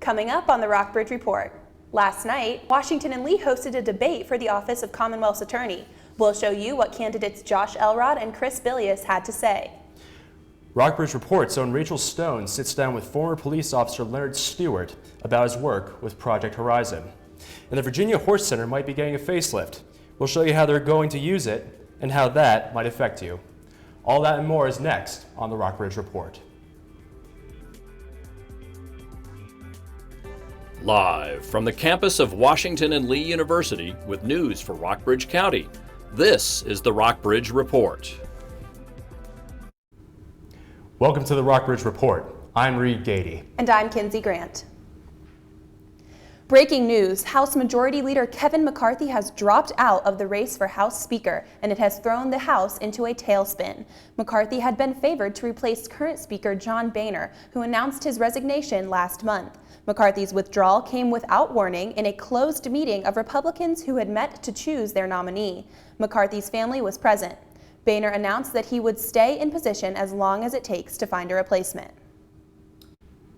Coming up on the Rockbridge Report. Last night, Washington and Lee hosted a debate for the office of Commonwealth's Attorney. We'll show you what candidates Josh Elrod and Chris Bilius had to say. Rockbridge Report's own Rachel Stone sits down with former police officer Leonard Stewart about his work with Project Horizon. And the Virginia Horse Center might be getting a facelift. We'll show you how they're going to use it and how that might affect you. All that and more is next on the Rockbridge Report. Live from the campus of Washington and Lee University with news for Rockbridge County, this is the Rockbridge Report. Welcome to the Rockbridge Report. I'm Reed Gady. And I'm Kinsey Grant. Breaking news, House Majority Leader Kevin McCarthy has dropped out of the race for House Speaker, and it has thrown the House into a tailspin. McCarthy had been favored to replace current Speaker John Boehner, who announced his resignation last month. McCarthy's withdrawal came without warning in a closed meeting of Republicans who had met to choose their nominee. McCarthy's family was present. Boehner announced that he would stay in position as long as it takes to find a replacement.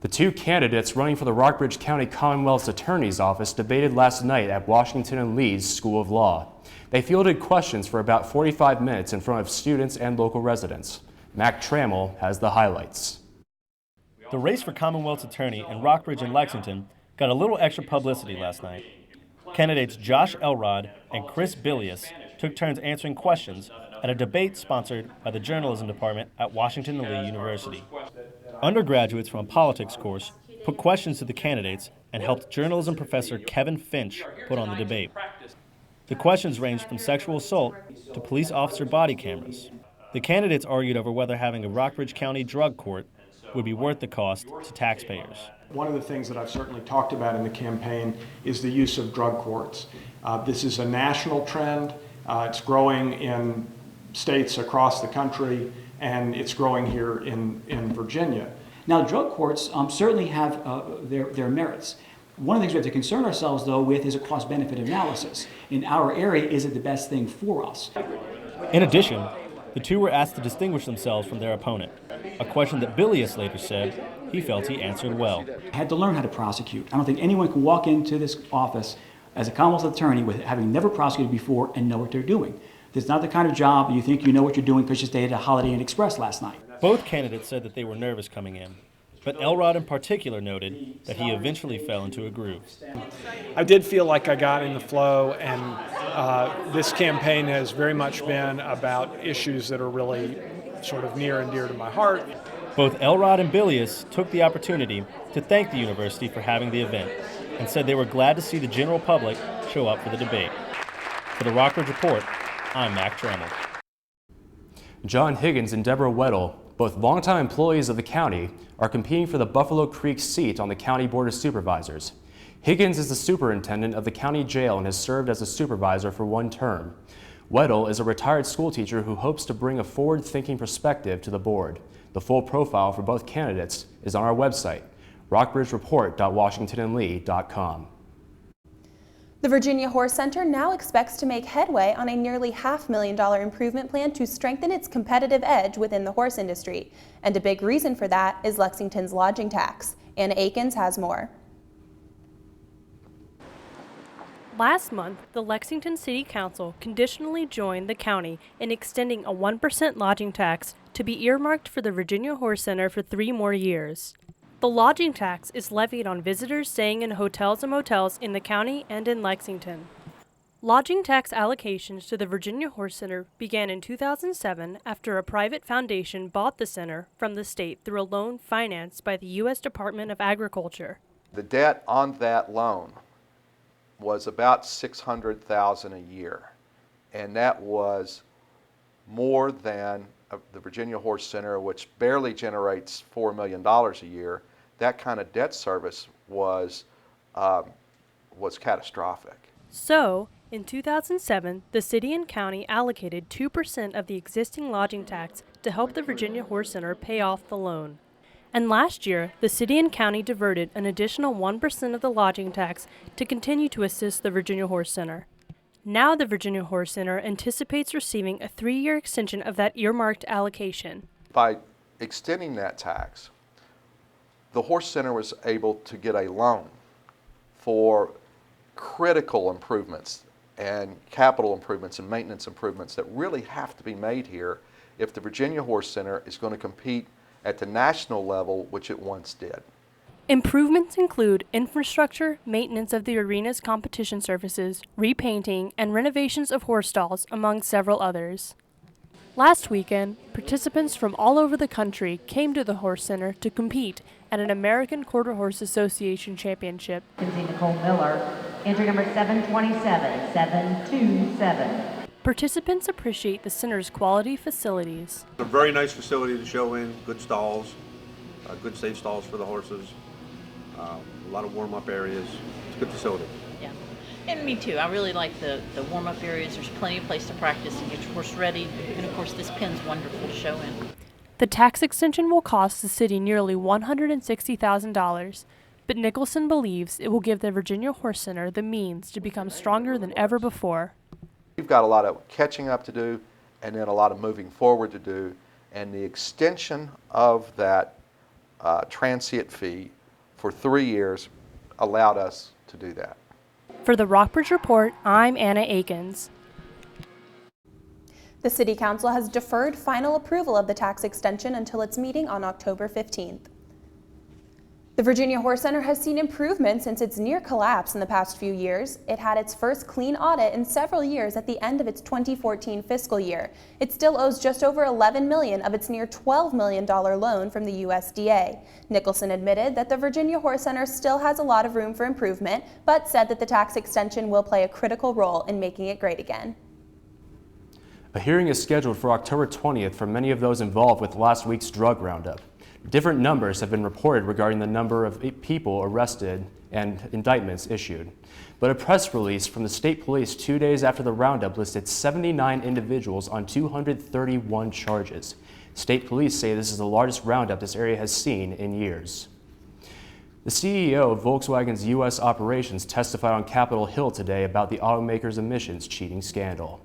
The two candidates running for the Rockbridge County Commonwealth's Attorney's Office debated last night at Washington and Lee's School of Law. They fielded questions for about 45 minutes in front of students and local residents. Mac Trammell has the highlights. The race for Commonwealth's Attorney in Rockbridge and Lexington got a little extra publicity last night. Candidates Josh Elrod and Chris Bilius took turns answering questions at a debate sponsored by the Journalism Department at Washington and Lee University. Undergraduates from a politics course put questions to the candidates and helped journalism professor Kevin Finch put on the debate. The questions ranged from sexual assault to police officer body cameras. The candidates argued over whether having a Rockbridge County drug court would be worth the cost to taxpayers. One of the things that I've certainly talked about in the campaign is the use of drug courts. This is a national trend. It's growing in states across the country, and it's growing here in Virginia. Now, drug courts certainly have their merits. One of the things we have to concern ourselves, though, with is a cost-benefit analysis. In our area, is it the best thing for us? In addition, the two were asked to distinguish themselves from their opponent, a question that Bilius later said he felt he answered well. I had to learn how to prosecute. I don't think anyone can walk into this office as a Commonwealth attorney with having never prosecuted before and know what they're doing. It's not the kind of job you think you know what you're doing because you stayed at a Holiday Inn Express last night. Both candidates said that they were nervous coming in, but Elrod in particular noted that he eventually fell into a groove. I did feel like I got in the flow, and this campaign has very much been about issues that are really sort of near and dear to my heart. Both Elrod and Bilius took the opportunity to thank the university for having the event and said they were glad to see the general public show up for the debate. For the Rockbridge Report, I'm Mac Trammell. John Higgins and Deborah Weddle, both longtime employees of the county, are competing for the Buffalo Creek seat on the County Board of Supervisors. Higgins is the superintendent of the county jail and has served as a supervisor for one term. Weddle is a retired school teacher who hopes to bring a forward-thinking perspective to the board. The full profile for both candidates is on our website, rockbridgereport.washingtonandlee.com. The Virginia Horse Center now expects to make headway on a nearly $500,000 improvement plan to strengthen its competitive edge within the horse industry. And a big reason for that is Lexington's lodging tax. Anna Akins has more. Last month, the Lexington City Council conditionally joined the county in extending a 1% lodging tax to be earmarked for the Virginia Horse Center for 3 more years. The lodging tax is levied on visitors staying in hotels and motels in the county and in Lexington. Lodging tax allocations to the Virginia Horse Center began in 2007 after a private foundation bought the center from the state through a loan financed by the U.S. Department of Agriculture. The debt on that loan was about $600,000 a year, and that was more than the Virginia Horse Center, which barely generates $4 million a year. That kind of debt service was catastrophic. So, in 2007, the city and county allocated 2% of the existing lodging tax to help the Virginia Horse Center pay off the loan. And last year, the city and county diverted an additional 1% of the lodging tax to continue to assist the Virginia Horse Center. Now the Virginia Horse Center anticipates receiving a 3-year extension of that earmarked allocation. By extending that tax, the Horse Center was able to get a loan for critical improvements and capital improvements and maintenance improvements that really have to be made here if the Virginia Horse Center is going to compete at the national level, which it once did. Improvements include infrastructure, maintenance of the arena's competition surfaces, repainting, and renovations of horse stalls, among several others. Last weekend, participants from all over the country came to the Horse Center to compete at an American Quarter Horse Association championship. Nicole Miller, entry number 727. Participants appreciate the center's quality facilities. A very nice facility to show in, good stalls, good safe stalls for the horses, a lot of warm-up areas. It's a good facility. Yeah, and me too. I really like the warm-up areas. There's plenty of place to practice and get your horse ready. And of course, this pen's wonderful to show in. The tax extension will cost the city nearly $160,000, but Nicholson believes it will give the Virginia Horse Center the means to become stronger than ever before. We've got a lot of catching up to do and then a lot of moving forward to do, and the extension of that transient fee for 3 years allowed us to do that. For the Rockbridge Report, I'm Anna Akins. The City Council has deferred final approval of the tax extension until its meeting on October 15th. The Virginia Horse Center has seen improvement since its near collapse in the past few years. It had its first clean audit in several years at the end of its 2014 fiscal year. It still owes just over $11 million of its near $12 million loan from the USDA. Nicholson admitted that the Virginia Horse Center still has a lot of room for improvement, but said that the tax extension will play a critical role in making it great again. A hearing is scheduled for October 20th for many of those involved with last week's drug roundup. Different numbers have been reported regarding the number of people arrested and indictments issued. But a press release from the state police 2 days after the roundup listed 79 individuals on 231 charges. State police say this is the largest roundup this area has seen in years. The CEO of Volkswagen's U.S. operations testified on Capitol Hill today about the automaker's emissions cheating scandal.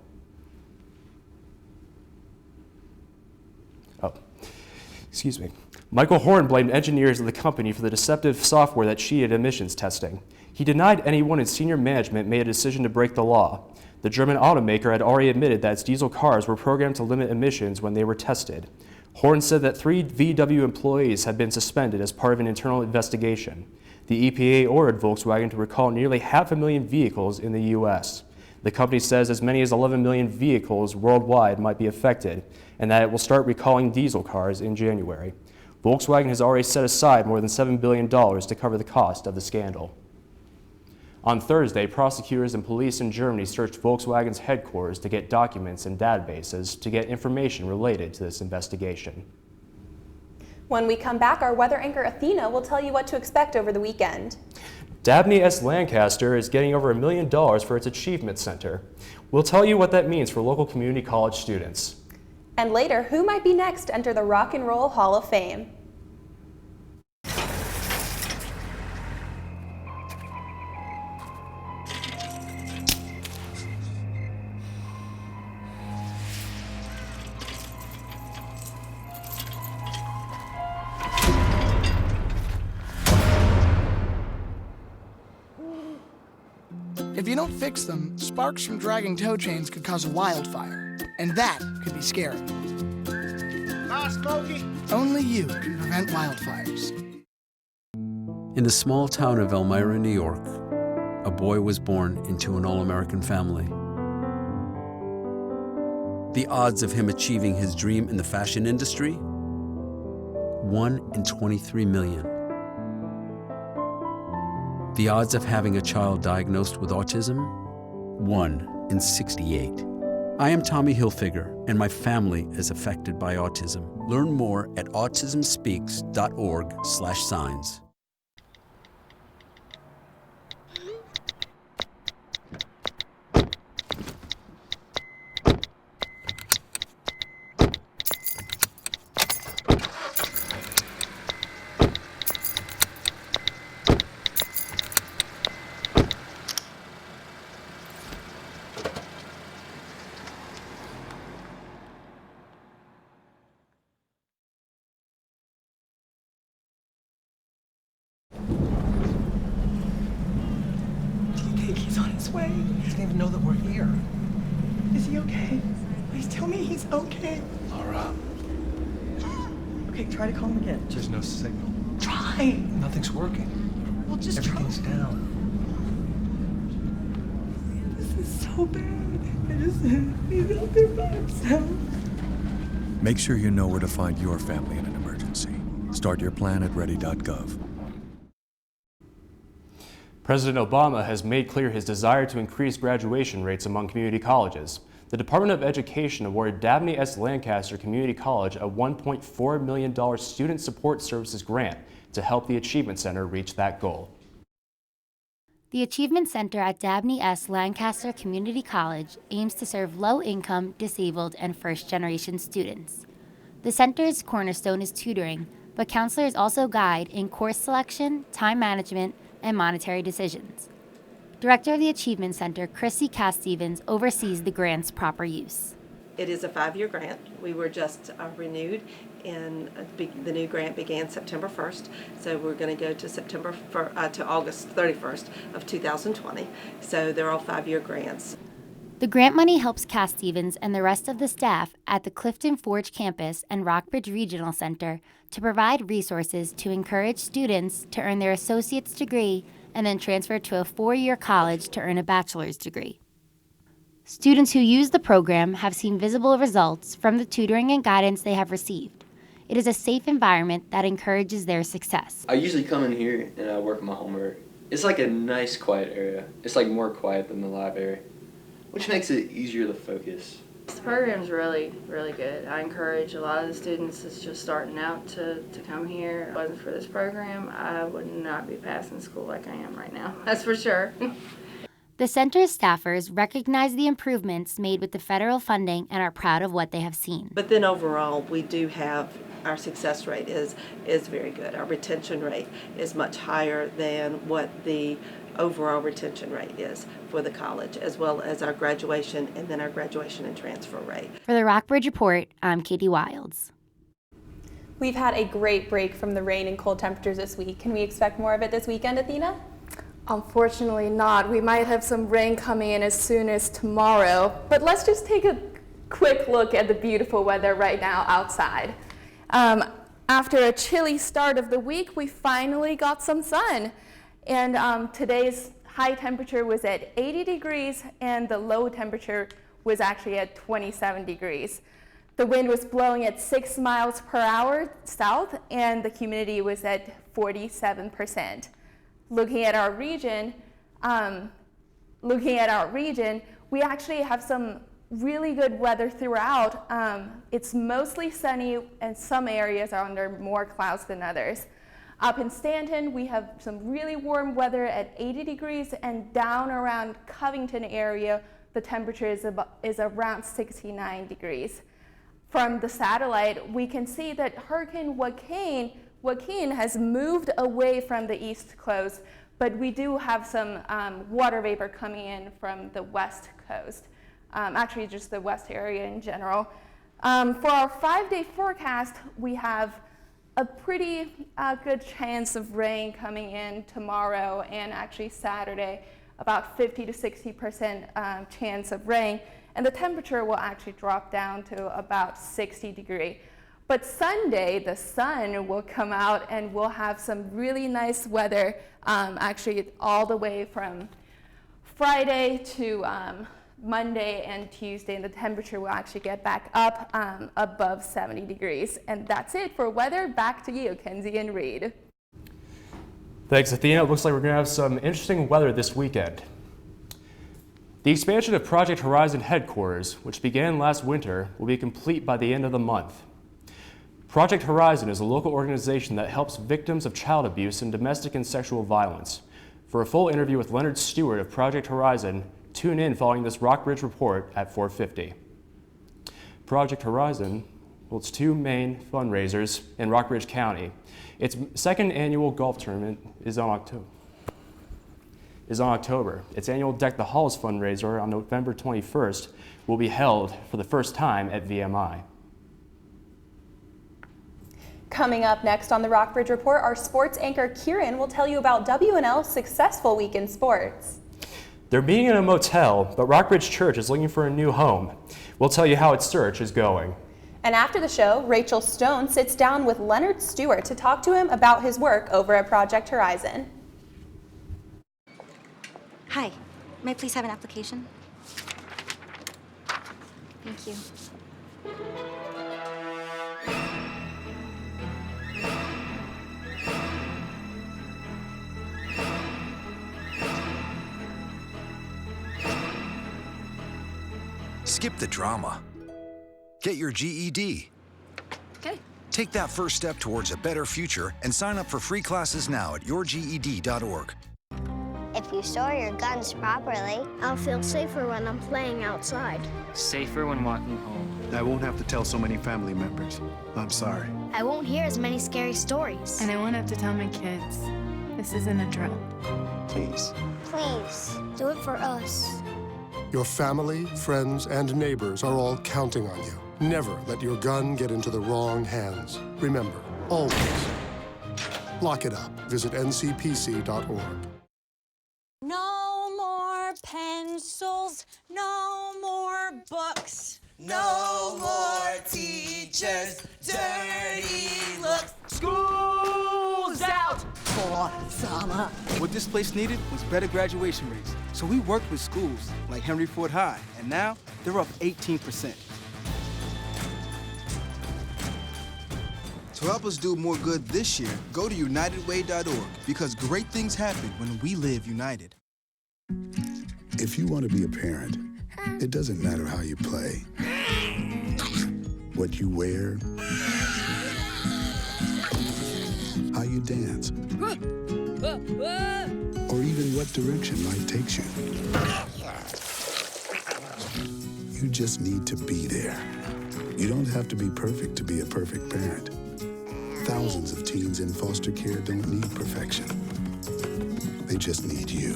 Excuse me. Michael Horn blamed engineers of the company for the deceptive software that cheated emissions testing. He denied anyone in senior management made a decision to break the law. The German automaker had already admitted that its diesel cars were programmed to limit emissions when they were tested. Horn said that 3 VW employees had been suspended as part of an internal investigation. The EPA ordered Volkswagen to recall nearly 500,000 vehicles in the U.S. The company says as many as 11 million vehicles worldwide might be affected, and that it will start recalling diesel cars in January. Volkswagen has already set aside more than $7 billion to cover the cost of the scandal. On Thursday, prosecutors and police in Germany searched Volkswagen's headquarters to get documents and databases to get information related to this investigation. When we come back, our weather anchor Athena will tell you what to expect over the weekend. Dabney S. Lancaster is getting over $1 million for its Achievement Center. We'll tell you what that means for local community college students. And later, who might be next to enter the Rock and Roll Hall of Fame? If you don't fix them, sparks from dragging tow chains could cause a wildfire, and that could be scary. Hi, Smokey. Only you can prevent wildfires. In the small town of Elmira, New York, a boy was born into an all-American family. The odds of him achieving his dream in the fashion industry? 1 in 23 million. The odds of having a child diagnosed with autism? 1 in 68. I am Tommy Hilfiger, and my family is affected by autism. Learn more at autismspeaks.org/signs. this way. He doesn't even know that we're here. Is he okay? Please tell me he's okay. Laura. Okay, try to call him again. There's no signal. Try. Nothing's working. Well, just Everything's try. down. This is so bad. He's out there by himself. Make sure you know where to find your family in an emergency. Start your plan at ready.gov. President Obama has made clear his desire to increase graduation rates among community colleges. The Department of Education awarded Dabney S. Lancaster Community College a $1.4 million Student Support Services grant to help the Achievement Center reach that goal. The Achievement Center at Dabney S. Lancaster Community College aims to serve low-income, disabled, and first-generation students. The center's cornerstone is tutoring, but counselors also guide in course selection, time management, and monetary decisions. Director of the Achievement Center, Chrissy Cass-Stevens, oversees the grant's proper use. It is a 5-year grant. We were just renewed, and the new grant began September 1st. So we're going to go to to August 31st of 2020. So they're all 5-year grants. The grant money helps Cass-Stevens and the rest of the staff at the Clifton Forge campus and Rockbridge Regional Center to provide resources to encourage students to earn their associate's degree and then transfer to a 4-year college to earn a bachelor's degree. Students who use the program have seen visible results from the tutoring and guidance they have received. It is a safe environment that encourages their success. I usually come in here and I work my homework. It's like a nice quiet area. It's like more quiet than the library, which makes it easier to focus. This program's really good. I encourage a lot of the students that's just starting out to come here. If it wasn't for this program, I would not be passing school like I am right now, that's for sure. The center's staffers recognize the improvements made with the federal funding and are proud of what they have seen. But then overall, we do have, our success rate is very good. Our retention rate is much higher than what the overall retention rate is for the college, as well as our graduation and then our graduation and transfer rate. For the Rockbridge Report, I'm Katie Wilds. We've had a great break from the rain and cold temperatures this week. Can we expect more of it this weekend, Athena? Unfortunately not. We might have some rain coming in as soon as tomorrow, but let's just take a quick look at the beautiful weather right now outside. After a chilly start of the week, we finally got some sun. And today's high temperature was at 80 degrees and the low temperature was actually at 27 degrees. The wind was blowing at 6 miles per hour south and the humidity was at 47%. Looking at our region, we actually have some really good weather throughout. It's mostly sunny and some areas are under more clouds than others. Up in Stanton, we have some really warm weather at 80 degrees, and down around Covington area, the temperature is around 69 degrees. From the satellite, we can see that Hurricane Joaquin has moved away from the east coast, but we do have some water vapor coming in from the west coast, actually just the west area in general. For our 5-day forecast, we have a pretty good chance of rain coming in tomorrow and actually Saturday, about 50 to 60% chance of rain, and the temperature will actually drop down to about 60 degrees. But Sunday, the sun will come out and we'll have some really nice weather, actually all the way from Friday to Monday and Tuesday, and the temperature will actually get back up above 70 degrees. And that's it for weather. Back to you, Kenzie and Reed. Thanks, Athena. It looks like we're going to have some interesting weather this weekend. The expansion of Project Horizon headquarters, which began last winter, will be complete by the end of the month. Project Horizon is a local organization that helps victims of child abuse and domestic and sexual violence. For a full interview with Leonard Stewart of Project Horizon, tune in following this Rockbridge Report at 4:50. Project Horizon holds 2 main fundraisers in Rockbridge County. Its second annual golf tournament is on October. Its annual Deck the Halls fundraiser on November 21st will be held for the first time at VMI. Coming up next on the Rockbridge Report, our sports anchor Kieran will tell you about W&L's successful week in sports. They're meeting in a motel, but Rockbridge Church is looking for a new home. We'll tell you how its search is going. And after the show, Rachel Stone sits down with Leonard Stewart to talk to him about his work over at Project Horizon. Hi, may I please have an application? Thank you. Skip the drama. Get your GED. Okay. Take that first step towards a better future and sign up for free classes now at yourged.org. If you store your guns properly, I'll feel safer when I'm playing outside. Safer when walking home. I won't have to tell so many family members. I'm sorry. I won't hear as many scary stories. And I won't have to tell my kids. This isn't a drill. Please. Please, do it for us. Your family, friends, and neighbors are all counting on you. Never let your gun get into the wrong hands. Remember, always, lock it up. Visit ncpc.org. No more pencils, no more books, no more teachers, dirty looks. School's out for summer. What this place needed was better graduation rates. So we worked with schools like Henry Ford High, and now they're up 18%. To help us do more good this year, go to unitedway.org, because great things happen when we live united. If you want to be a parent, it doesn't matter how you play, what you wear, how you dance, or even what direction life takes you. You just need to be there. You don't have to be perfect to be a perfect parent. Thousands of teens in foster care don't need perfection. They just need you.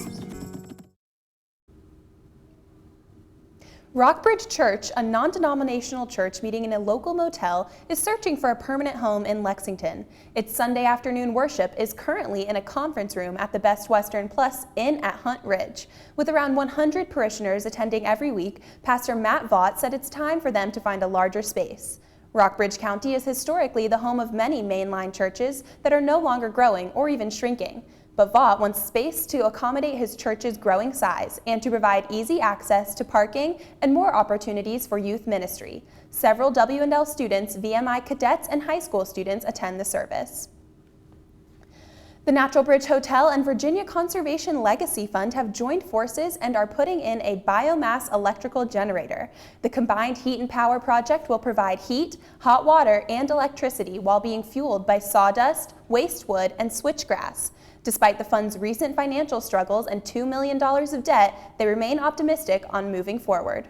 Rockbridge Church, a non-denominational church meeting in a local motel, is searching for a permanent home in Lexington. Its Sunday afternoon worship is currently in a conference room at the Best Western Plus Inn at Hunt Ridge. With around 100 parishioners attending every week, Pastor Matt Vaught said it's time for them to find a larger space. Rockbridge County is historically the home of many mainline churches that are no longer growing or even shrinking. But Vaught wants space to accommodate his church's growing size and to provide easy access to parking and more opportunities for youth ministry. Several W&L students, VMI cadets, and high school students attend the service. The Natural Bridge Hotel and Virginia Conservation Legacy Fund have joined forces and are putting in a biomass electrical generator. The combined heat and power project will provide heat, hot water, and electricity while being fueled by sawdust, waste wood, and switchgrass. Despite the fund's recent financial struggles and $2 million of debt, they remain optimistic on moving forward.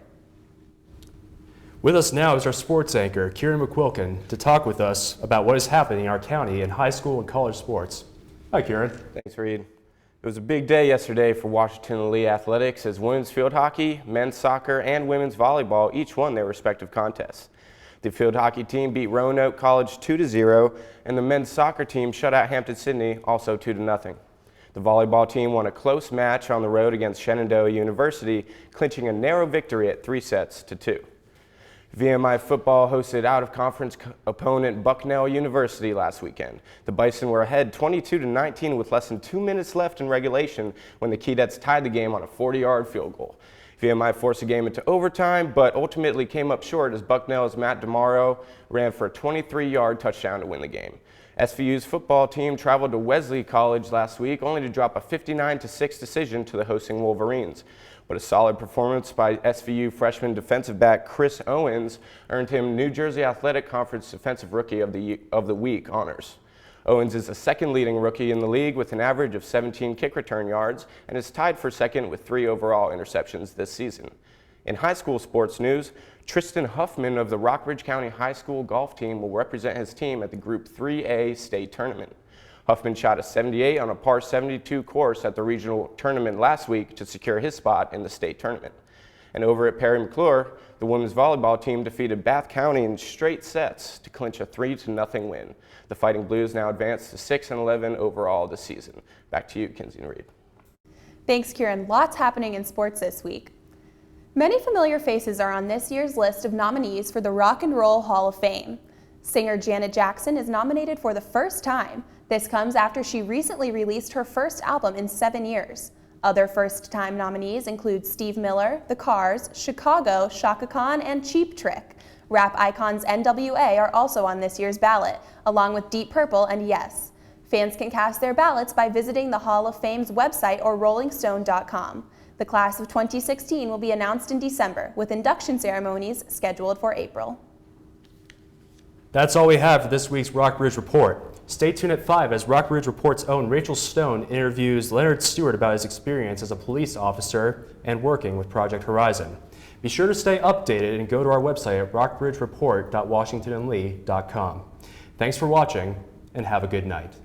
With us now is our sports anchor, Kieran McQuilkin, to talk with us about what is happening in our county in high school and college sports. Hi, Kieran. Thanks, Reed. It was a big day yesterday for Washington Elite Athletics as women's field hockey, men's soccer, and women's volleyball each won their respective contests. The field hockey team beat Roanoke College 2-0, and the men's soccer team shut out Hampton-Sydney also 2-0. The volleyball team won a close match on the road against Shenandoah University, clinching a narrow victory at 3-2. VMI football hosted out-of-conference opponent Bucknell University last weekend. The Bison were ahead 22-19 with less than 2 minutes left in regulation when the Keydets tied the game on a 40-yard field goal. VMI forced the game into overtime, but ultimately came up short as Bucknell's Matt DeMauro ran for a 23-yard touchdown to win the game. SVU's football team traveled to Wesley College last week only to drop a 59-6 decision to the hosting Wolverines. But a solid performance by SVU freshman defensive back Chris Owens earned him New Jersey Athletic Conference Defensive Rookie of the Week honors. Owens is the second leading rookie in the league with an average of 17 kick return yards and is tied for second with 3 overall interceptions this season. In high school sports news, Tristan Huffman of the Rockbridge County High School golf team will represent his team at the Group 3A state tournament. Huffman shot a 78 on a par 72 course at the regional tournament last week to secure his spot in the state tournament. And over at Perry McClure, the women's volleyball team defeated Bath County in straight sets to clinch a 3-0 win. The Fighting Blues now advance to 6-11 overall this season. Back to you, Kinsey and Reed. Thanks, Kieran. Lots happening in sports this week. Many familiar faces are on this year's list of nominees for the Rock and Roll Hall of Fame. Singer Janet Jackson is nominated for the first time. This comes after she recently released her first album in 7 years. Other first-time nominees include Steve Miller, The Cars, Chicago, Chaka Khan, and Cheap Trick. Rap icons NWA are also on this year's ballot, along with Deep Purple and Yes. Fans can cast their ballots by visiting the Hall of Fame's website or rollingstone.com. The class of 2016 will be announced in December, with induction ceremonies scheduled for April. That's all we have for this week's Rockbridge Report. Stay tuned at 5 as Rockbridge Report's own Rachel Stone interviews Leonard Stewart about his experience as a police officer and working with Project Horizon. Be sure to stay updated and go to our website at rockbridgereport.washingtonandlee.com. Thanks for watching and have a good night.